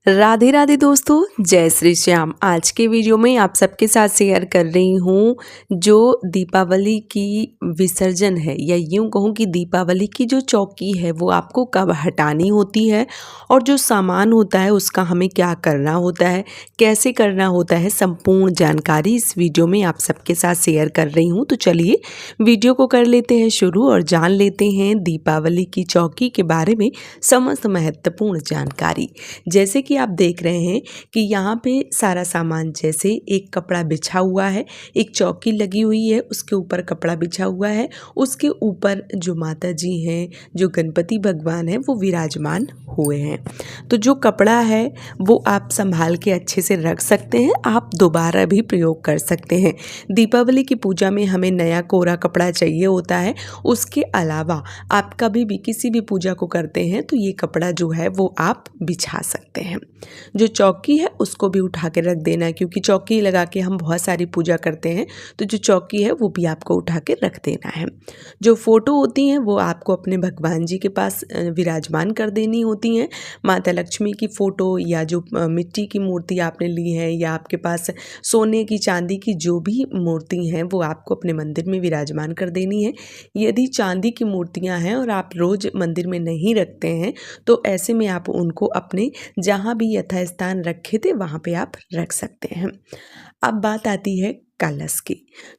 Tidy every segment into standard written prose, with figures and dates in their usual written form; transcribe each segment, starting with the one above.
राधे राधे दोस्तों, जय श्री श्याम। आज के वीडियो में आप सबके साथ शेयर कर रही हूँ जो दीपावली की विसर्जन है, या यूँ कहूँ कि दीपावली की जो चौकी है वो आपको कब हटानी होती है और जो सामान होता है उसका हमें क्या करना होता है, कैसे करना होता है, संपूर्ण जानकारी इस वीडियो में आप सबके साथ शेयर कर रही हूँ। तो चलिए वीडियो को कर लेते हैं शुरू और जान लेते हैं दीपावली की चौकी के बारे में समस्त महत्वपूर्ण जानकारी। जैसे कि आप देख रहे हैं कि यहाँ पे सारा सामान, जैसे एक कपड़ा बिछा हुआ है, एक चौकी लगी हुई है, उसके ऊपर कपड़ा बिछा हुआ है, उसके ऊपर जो माता जी हैं, जो गणपति भगवान हैं वो विराजमान हुए हैं। तो जो कपड़ा है वो आप संभाल के अच्छे से रख सकते हैं, आप दोबारा भी प्रयोग कर सकते हैं। दीपावली की पूजा में हमें नया कोरा कपड़ा चाहिए होता है। उसके अलावा आप कभी भी किसी भी पूजा को करते हैं तो ये कपड़ा जो है वो आप बिछा सकते हैं। जो चौकी है उसको भी उठा के रख देना है, क्योंकि चौकी लगा के हम बहुत सारी पूजा करते हैं, तो जो चौकी है वो भी आपको उठा के रख देना है। जो फ़ोटो होती हैं वो आपको अपने भगवान जी के पास विराजमान कर देनी होती हैं। माता लक्ष्मी की फ़ोटो या जो मिट्टी की मूर्ति आपने ली है, या आपके पास सोने की, चांदी की जो भी मूर्ति हैं वो आपको अपने मंदिर में विराजमान कर देनी है। यदि चांदी की मूर्तियाँ हैं और आप रोज़ मंदिर में नहीं रखते हैं तो ऐसे में आप उनको अपने जहाँ भी यथास्थान रखे थे वहाँ पे आप रख सकते हैं। अब बात आती है कलश की।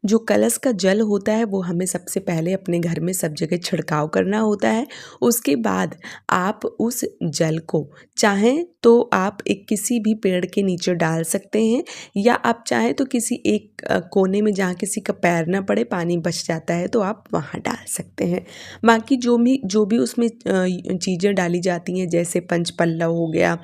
जो कलश का जल होता है वो हमें सबसे पहले अपने घर में सब जगह छिड़काव करना होता है। उसके बाद आप उस जल को चाहें तो आप एक किसी भी पेड़ के नीचे डाल सकते हैं, या आप चाहें तो किसी एक कोने में जहाँ किसी का पैर ना पड़े, पानी बच जाता है तो आप वहाँ डाल सकते हैं। बाकी जो भी उसमें चीज़ें डाली जाती हैं, जैसे पंचपल्लव हो गया,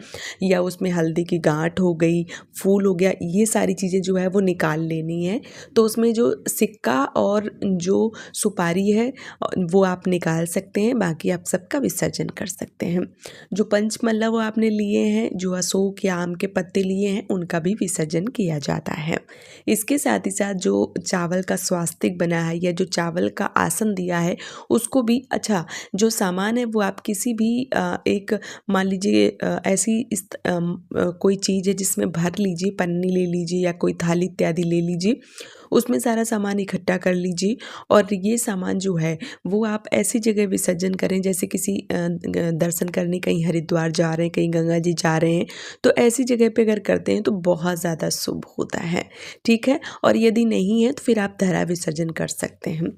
या उसमें हल्दी की गांठ हो गई, फूल हो गया, ये सारी चीज़ें जो है वो निकाल लेनी है। तो उसमें जो सिक्का और जो सुपारी है वो आप निकाल सकते हैं, बाकी आप सबका विसर्जन कर सकते हैं। जो पंचपल्लव आपने लिए हैं, जो अशोक या आम के पत्ते लिए हैं, उनका भी विसर्जन किया जाता है। इसके साथ ही साथ जो चावल का स्वास्तिक बना है या जो चावल का आसन दिया है उसको भी, अच्छा जो सामान है वो आप किसी भी एक, मान लीजिए ऐसी कोई चीज़ है जिसमें भर लीजिए, पन्नी ले लीजिए या कोई थाली इत्यादि ले लीजिए, उसमें सारा सामान इकट्ठा कर लीजिए। और ये सामान जो है वो आप ऐसी जगह विसर्जन करें, जैसे किसी दर्शन करने कहीं हरिद्वार जा रहे हैं, कहीं गंगा जी जा रहे हैं, तो ऐसी जगह पे अगर करते हैं तो बहुत ज़्यादा शुभ होता है। ठीक है, और यदि नहीं है तो फिर आप धरा विसर्जन कर सकते हैं।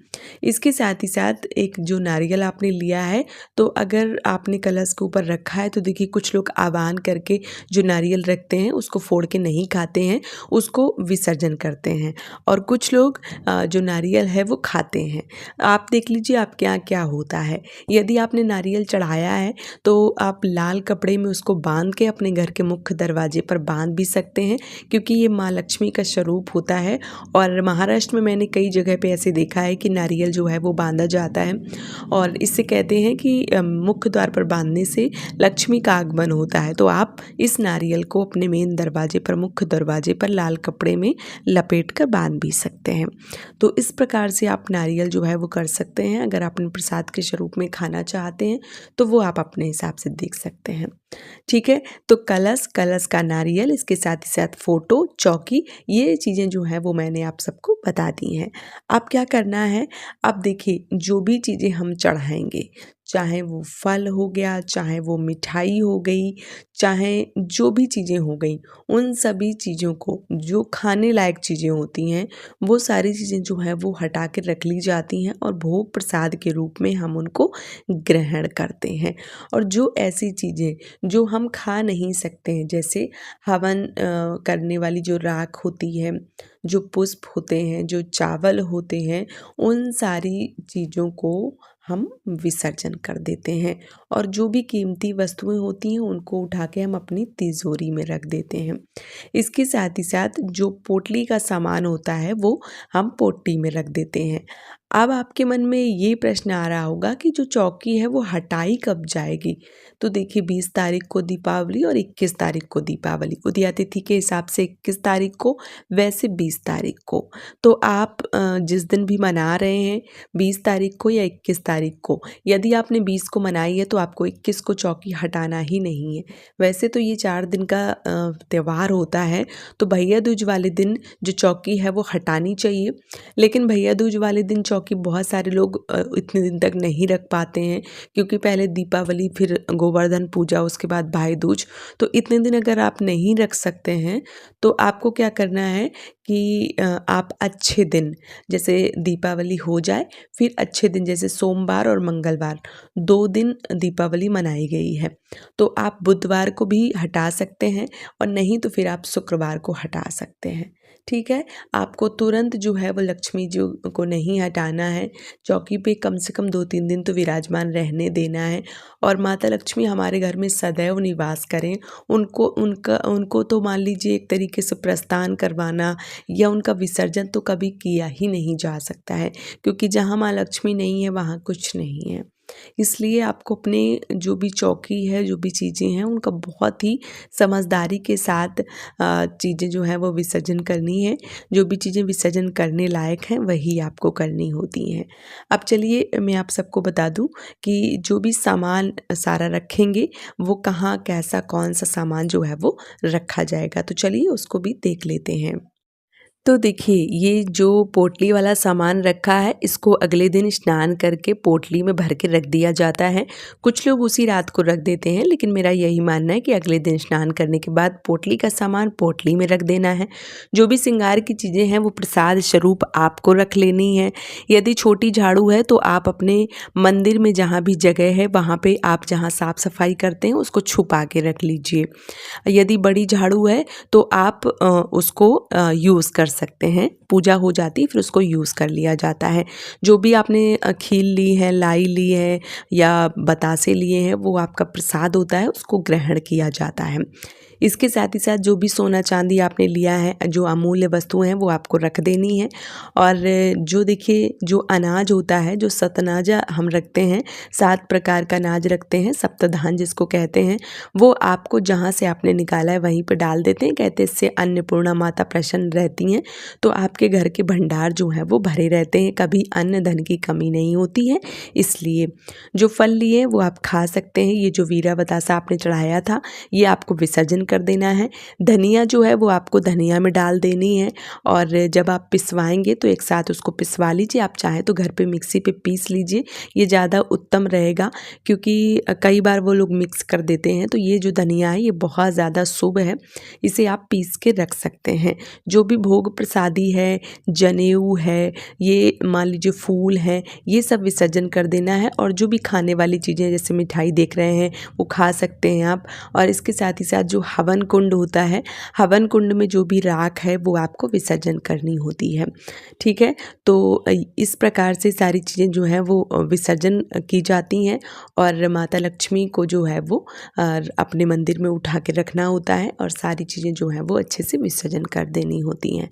इसके साथ ही साथ एक जो नारियल आपने लिया है, तो अगर आपने कलश के ऊपर रखा है तो देखिए कुछ लोग आह्वान करके जो नारियल रखते हैं उसको फोड़ के नहीं खाते हैं, उसको विसर्जन करते हैं, और कुछ लोग जो नारियल है वो खाते हैं। आप देख लीजिए आपके यहाँ क्या होता है। यदि आपने नारियल चढ़ाया है तो आप लाल कपड़े में उसको बांध के अपने घर के मुख्य दरवाजे पर बांध भी सकते हैं, क्योंकि ये माँ लक्ष्मी का स्वरूप होता है। और महाराष्ट्र में मैंने कई जगह पे ऐसे देखा है कि नारियल जो है वो बांधा जाता है, और इससे कहते हैं कि मुख्य द्वार पर बांधने से लक्ष्मी का आगमन होता है। तो आप इस नारियल को अपने मेन दरवाजे पर, मुख्य दरवाजे पर लाल कपड़े में लपेट कर बांध भी सकते हैं। तो इस प्रकार से आप नारियल जो है वो कर सकते हैं। अगर आप प्रसाद के स्वरूप में खाना चाहते हैं तो वो आप अपने हिसाब से देख सकते हैं। ठीक है, तो कलश का नारियल, इसके साथ ही साथ फोटो, चौकी, ये चीज़ें जो है वो मैंने आप सबको बता दी हैं। अब क्या करना है, अब देखिए जो भी चीज़ें हम चढ़ाएंगे, चाहे वो फल हो गया, चाहे वो मिठाई हो गई, चाहे जो भी चीज़ें हो गई, उन सभी चीज़ों को, जो खाने लायक चीज़ें होती हैं वो सारी चीज़ें जो है वो हटा के रख ली जाती हैं, और भोग प्रसाद के रूप में हम उनको ग्रहण करते हैं। और जो ऐसी चीज़ें जो हम खा नहीं सकते हैं, जैसे हवन करने वाली जो राख होती है, जो पुष्प होते हैं, जो चावल होते हैं, उन सारी चीज़ों को हम विसर्जन कर देते हैं। और जो भी कीमती वस्तुएं होती हैं उनको उठा के हम अपनी तिजोरी में रख देते हैं। इसके साथ ही साथ जो पोटली का सामान होता है वो हम पोटली में रख देते हैं। अब आपके मन में ये प्रश्न आ रहा होगा कि जो चौकी है वो हटाई कब जाएगी। तो देखिए 20 तारीख को दीपावली और 21 तारीख को दीपावली, उदया तिथि के हिसाब से 21 तारीख को, वैसे 20 तारीख को। तो आप जिस दिन भी मना रहे हैं, 20 तारीख को या 21 तारीख को, यदि आपने 20 को मनाई है तो आपको 21 को चौकी हटाना ही नहीं है। वैसे तो ये 4 दिन का त्यौहार होता है, तो भैया दूज वाले दिन जो चौकी है वो हटानी चाहिए। लेकिन भैया दूज वाले दिन चौकी बहुत सारे लोग इतने दिन तक नहीं रख पाते हैं, क्योंकि पहले दीपावली, फिर गोवर्धन पूजा, उसके बाद भाई दूज। तो इतने दिन अगर आप नहीं रख सकते हैं तो आपको क्या करना है कि आप अच्छे दिन, जैसे दीपावली हो जाए फिर अच्छे दिन, जैसे सोमवार और मंगलवार 2 दिन दीपावली मनाई गई है, तो आप बुधवार को भी हटा सकते हैं और नहीं तो फिर आप शुक्रवार को हटा सकते हैं। ठीक है, आपको तुरंत जो है वो लक्ष्मी जी को नहीं हटाना है, चौकी पे कम से कम 2-3 दिन तो विराजमान रहने देना है। और माता लक्ष्मी हमारे घर में सदैव निवास करें, उनको तो मान लीजिए एक तरीके से प्रस्थान करवाना या उनका विसर्जन तो कभी किया ही नहीं जा सकता है, क्योंकि जहाँ माँ लक्ष्मी नहीं है वहाँ कुछ नहीं है। इसलिए आपको अपने जो भी चौकी है, जो भी चीज़ें हैं, उनका बहुत ही समझदारी के साथ चीज़ें जो है वो विसर्जन करनी है। जो भी चीज़ें विसर्जन करने लायक हैं वही आपको करनी होती हैं। अब चलिए मैं आप सबको बता दूं कि जो भी सामान सारा रखेंगे वो कहाँ, कैसा, कौन सा सामान जो है वो रखा जाएगा, तो चलिए उसको भी देख लेते हैं। तो देखिए, ये जो पोटली वाला सामान रखा है, इसको अगले दिन स्नान करके पोटली में भर के रख दिया जाता है। कुछ लोग उसी रात को रख देते हैं, लेकिन मेरा यही मानना है कि अगले दिन स्नान करने के बाद पोटली का सामान पोटली में रख देना है। जो भी श्रृंगार की चीज़ें हैं वो प्रसाद स्वरूप आपको रख लेनी है। यदि छोटी झाड़ू है तो आप अपने मंदिर में जहाँ भी जगह है वहाँ पे आप जहाँ साफ सफाई करते हैं उसको छुपा के रख लीजिए। यदि बड़ी झाड़ू है तो आप उसको यूज़ कर सकते हैं, पूजा हो जाती है फिर उसको यूज़ कर लिया जाता है। जो भी आपने खील ली है, लाई ली है या बतासे लिए हैं, वो आपका प्रसाद होता है, उसको ग्रहण किया जाता है। इसके साथ ही साथ जो भी सोना चांदी आपने लिया है, जो अमूल्य वस्तुएं हैं, वो आपको रख देनी है। और जो देखिए, जो अनाज होता है, जो सतनाजा हम रखते हैं, 7 प्रकार का अनाज रखते हैं, सप्तधान जिसको कहते हैं, वो आपको जहाँ से आपने निकाला है वहीं पर डाल देते हैं। कहते हैं इससे अन्नपूर्णा माता प्रसन्न रहती हैं, तो आपके घर के भंडार जो है वो भरे रहते हैं, कभी अन्न धन की कमी नहीं होती है। इसलिए जो फल लिए वो आप खा सकते हैं। ये जो वीरा बतासा आपने चढ़ाया था, ये आपको विसर्जन कर देना है। धनिया जो है वो आपको धनिया में डाल देनी है, और जब आप पिसवाएंगे तो एक साथ उसको पिसवा लीजिए। आप चाहें तो घर पे मिक्सी पे पीस लीजिए, ये ज़्यादा उत्तम रहेगा, क्योंकि कई बार वो लोग मिक्स कर देते हैं। तो ये जो धनिया है ये बहुत ज़्यादा शुभ है, इसे आप पीस के रख सकते हैं। जो भी भोग प्रसादी है, जनेऊ है, ये मान लीजिए फूल है, ये सब विसर्जन कर देना है। और जो भी खाने वाली चीज़ें जैसे मिठाई देख रहे हैं वो खा सकते हैं आप। और इसके साथ ही साथ जो हवन कुंड होता है, हवन कुंड में जो भी राख है वो आपको विसर्जन करनी होती है। ठीक है, तो इस प्रकार से सारी चीज़ें जो हैं वो विसर्जन की जाती हैं। और माता लक्ष्मी को जो है वो अपने मंदिर में उठा के रखना होता है, और सारी चीज़ें जो हैं वो अच्छे से विसर्जन कर देनी होती हैं।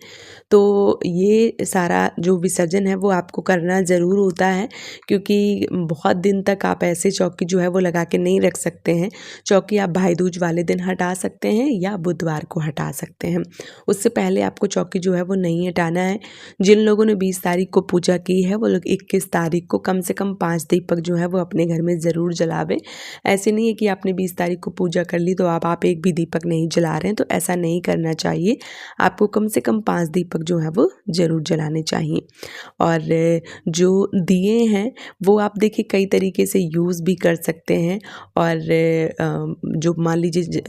तो ये सारा जो विसर्जन है वो आपको करना ज़रूर होता है, क्योंकि बहुत दिन तक आप ऐसे चौकी जो है वो लगा के नहीं रख सकते हैं। चौकी आप भाई दूज वाले दिन हटा सकते हैं या बुधवार को हटा सकते हैं, उससे पहले आपको चौकी जो है वो नहीं हटाना है। जिन लोगों ने 20 तारीख को पूजा की है वो लोग 21 तारीख को कम से कम 5 दीपक जो है वो अपने घर में ज़रूर जलावें। ऐसे नहीं है कि आपने 20 तारीख को पूजा कर ली तो आप एक भी दीपक नहीं जला रहे हैं, तो ऐसा नहीं करना चाहिए। आपको कम से कम 5 दीपक जो है वो ज़रूर जलाने चाहिए। और जो दिए हैं वो आप देखिए कई तरीके से यूज़ भी कर सकते हैं। और जो मान लीजिए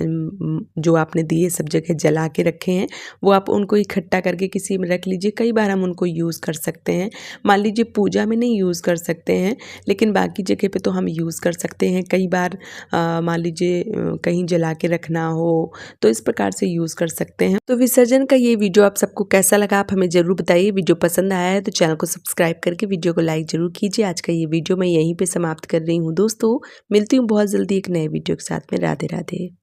जो आपने दिए सब जगह जला के रखे हैं, वो आप उनको इकट्ठा करके किसी में रख लीजिए। कई बार हम उनको यूज़ कर सकते हैं। मान लीजिए पूजा में नहीं यूज़ कर सकते हैं, लेकिन बाकी जगह पे तो हम यूज़ कर सकते हैं। कई बार मान लीजिए कहीं जला के रखना हो तो इस प्रकार से यूज़ कर सकते हैं। तो विसर्जन का ये वीडियो आप सबको कैसा लगा, आप हमें ज़रूर बताइए। वीडियो पसंद आया है तो चैनल को सब्सक्राइब करके वीडियो को लाइक ज़रूर कीजिए। आज का ये वीडियो मैं यहीं पे समाप्त कर रही हूँ दोस्तों। मिलती हूँ बहुत जल्दी एक नए वीडियो के साथ में। राधे राधे।